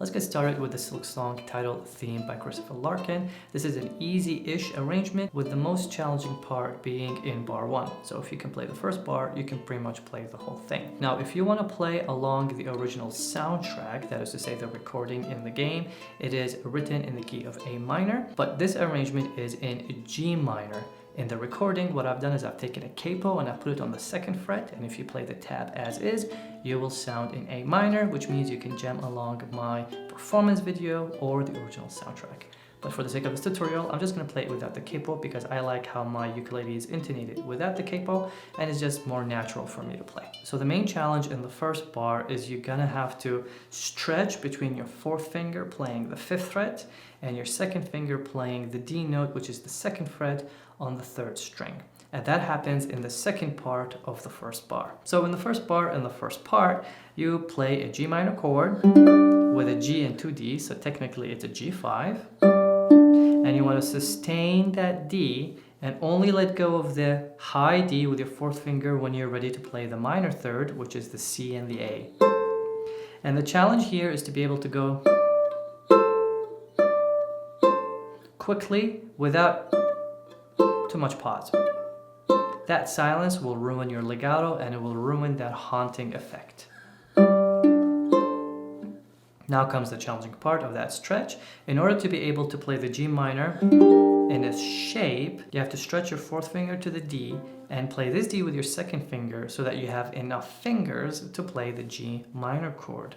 Let's get started with the Silksong titled Theme by Christopher Larkin. This is an easy-ish arrangement with the most challenging part being in bar 1. So if you can play the first bar, you can pretty much play the whole thing. Now, if you want to play along the original soundtrack, that is to say the recording in the game, it is written in the key of A minor, but this arrangement is in G minor. In the recording, what I've done is I've taken a capo and I've put it on the 2nd fret, and if you play the tab as is, you will sound in A minor, which means you can jam along my performance video or the original soundtrack. But for the sake of this tutorial, I'm just going to play it without the capo because I like how my ukulele is intonated without the capo, and it's just more natural for me to play. So the main challenge in the first bar is you're going to have to stretch between your 4th finger playing the 5th fret and your 2nd finger playing the D note, which is the 2nd fret on the 3rd string. And that happens in the 2nd part of the first bar. So in the first bar and the first part, you play a G minor chord with a G and 2 D, so technically it's a G5. And you want to sustain that D and only let go of the high D with your 4th finger when you're ready to play the minor 3rd, which is the C and the A. And the challenge here is to be able to go quickly without too much pause. That silence will ruin your legato and it will ruin that haunting effect. Now comes the challenging part of that stretch. In order to be able to play the G minor in its shape, you have to stretch your 4th finger to the D and play this D with your 2nd finger so that you have enough fingers to play the G minor chord.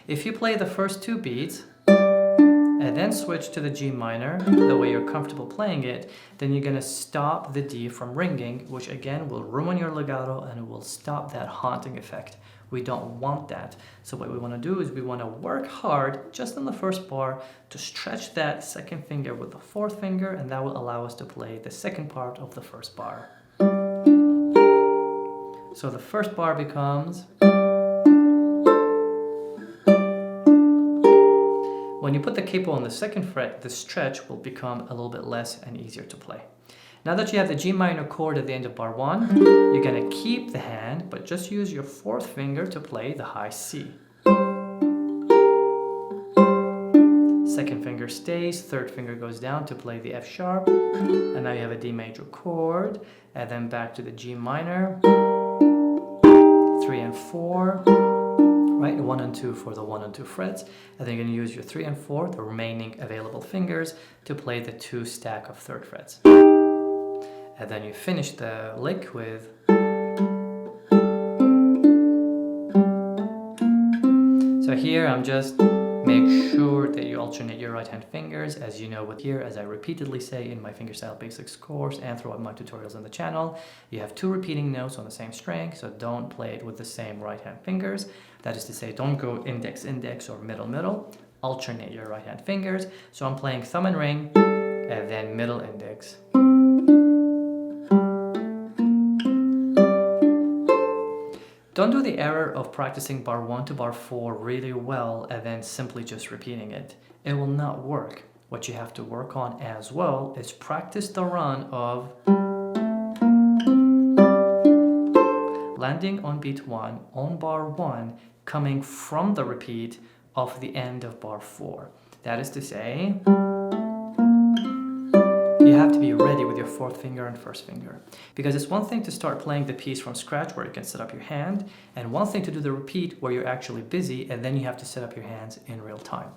If you play the first 2 beats and then switch to the G minor, the way you're comfortable playing it, then you're gonna stop the D from ringing, which again will ruin your legato and it will stop that haunting effect. We don't want that. So what we wanna do is we wanna work hard just in the first bar to stretch that 2nd finger with the 4th finger, and that will allow us to play the 2nd part of the first bar. So the first bar becomes... When you put the capo on the 2nd fret, the stretch will become a little bit less and easier to play. Now that you have the G minor chord at the end of bar 1, you're going to keep the hand, but just use your 4th finger to play the high C. 2nd finger stays, 3rd finger goes down to play the F sharp, and now you have a D major chord, and then back to the G minor, 3 and 4. Right, 1 and 2 for the 1 and 2 frets, and then you're going to use your 3 and 4, the remaining available fingers, to play the 2 stack of 3rd frets. And then you finish the lick with... So here I'm just make sure that you alternate your right hand fingers, as you know with here, as I repeatedly say in my Fingerstyle Basics course and throughout my tutorials on the channel, you have 2 repeating notes on the same string, so don't play it with the same right hand fingers. That is to say, don't go index, index, or middle, middle. Alternate your right hand fingers. So I'm playing thumb and ring, and then middle index. Don't do the error of practicing bar 1 to bar 4 really well and then simply just repeating it. It will not work. What you have to work on as well is practice the run of landing on beat 1 on bar 1, coming from the repeat of the end of bar 4. That is to say, you have to be ready with your 4th finger and 1st finger. Because it's one thing to start playing the piece from scratch where you can set up your hand, and one thing to do the repeat where you're actually busy and then you have to set up your hands in real time.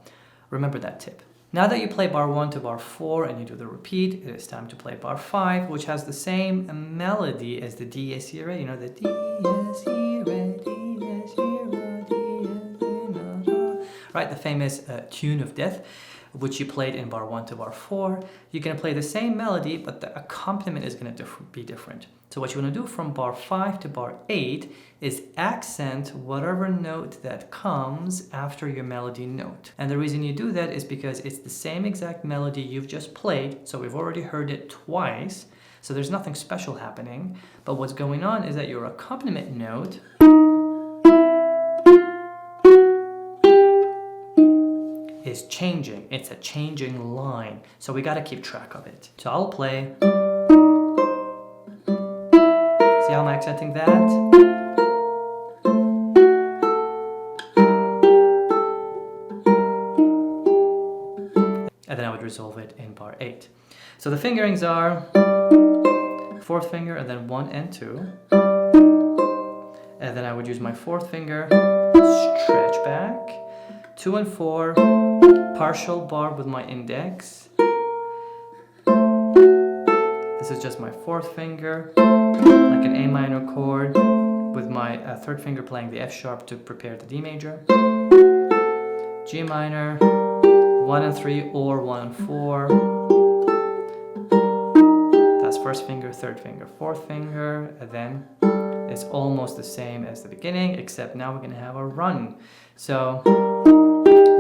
Remember that tip. Now that you play bar 1 to bar 4 and you do the repeat, it is time to play bar 5, which has the same melody as the Dies Irae. You know, the Dies Irae, Dies Irae, Dies Irae. Right, the famous tune of death, which you played in bar 1 to bar 4. You're going to play the same melody, but the accompaniment is going to be different. So what you want to do from bar 5 to bar 8 is accent whatever note that comes after your melody note. And the reason you do that is because it's the same exact melody you've just played, so we've already heard it twice, so there's nothing special happening. But what's going on is that your accompaniment note is changing. It's a changing line, so we got to keep track of it. So I'll play. See how I'm accenting that? and then I would resolve it in bar 8. So the fingerings are 4th finger and then 1 and 2. And then I would use my 4th finger, stretch back, 2 and 4, partial bar with my index. This is just my 4th finger, like an A minor chord, with my 3rd finger playing the F sharp to prepare the D major. G minor, 1 and 3 or 1 and 4. That's 1st finger, 3rd finger, 4th finger, and then it's almost the same as the beginning, except now we're going to have a run. So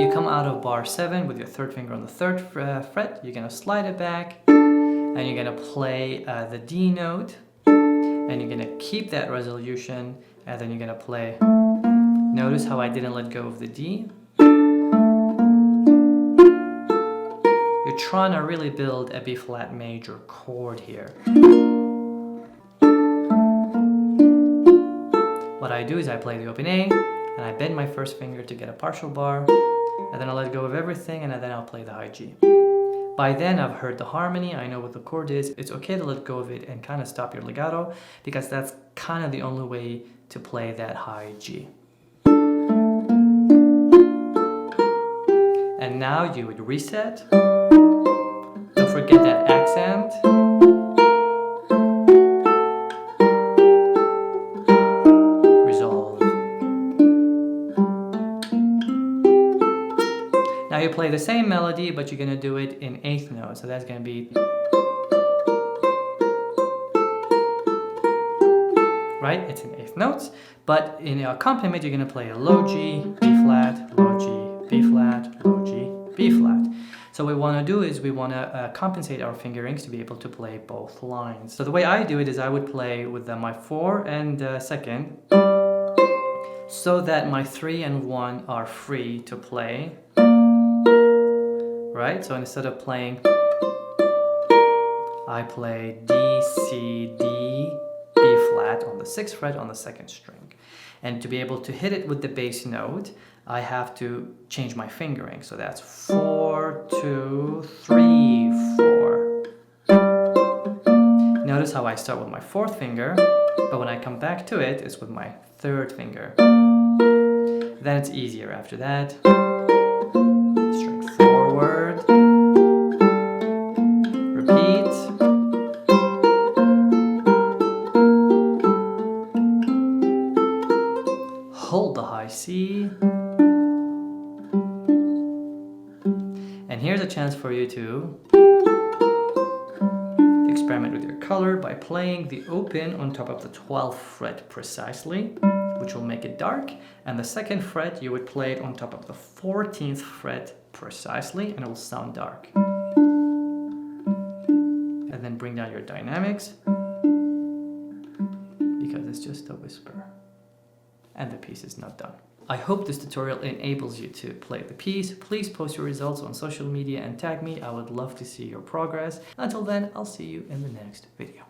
you come out of bar 7 with your 3rd finger on the 3rd fret, you're going to slide it back, and you're going to play the D note, and you're going to keep that resolution, and then you're going to play. Notice how I didn't let go of the D. You're trying to really build a B flat major chord here. What I do is I play the open A, and I bend my 1st finger to get a partial bar, and then I'll let go of everything, and then I'll play the high G. By then I've heard the harmony, I know what the chord is. It's okay to let go of it and kind of stop your legato, because that's kind of the only way to play that high G. And now you would reset. Don't forget that accent. Resolve. Now you play the same melody, but you're going to do it in 8th note. So that's going to be, right? It's in 8th notes. But in your accompaniment, you're going to play a low G, B flat, low G, B flat, low G, B flat. So what we want to do is we want to compensate our fingerings to be able to play both lines. So the way I do it is I would play with my 4 and 2nd, so that my 3 and 1 are free to play. Right? So instead of playing, I play D, C, D, B flat on the 6th fret on the 2nd string. And to be able to hit it with the bass note, I have to change my fingering. So that's 4, 2, 3, 4. Notice how I start with my 4th finger, but when I come back to it, it's with my 3rd finger. Then it's easier after that. Straightforward. Repeat. Hold the high C. And here's a chance for you to experiment with your color by playing the open on top of the 12th fret precisely, which will make it dark, and the 2nd fret you would play it on top of the 14th fret precisely, and it will sound dark. And then bring down your dynamics, because it's just a whisper. And the piece is not done. I hope this tutorial enables you to play the piece. Please post your results on social media and tag me. I would love to see your progress. Until then, I'll see you in the next video.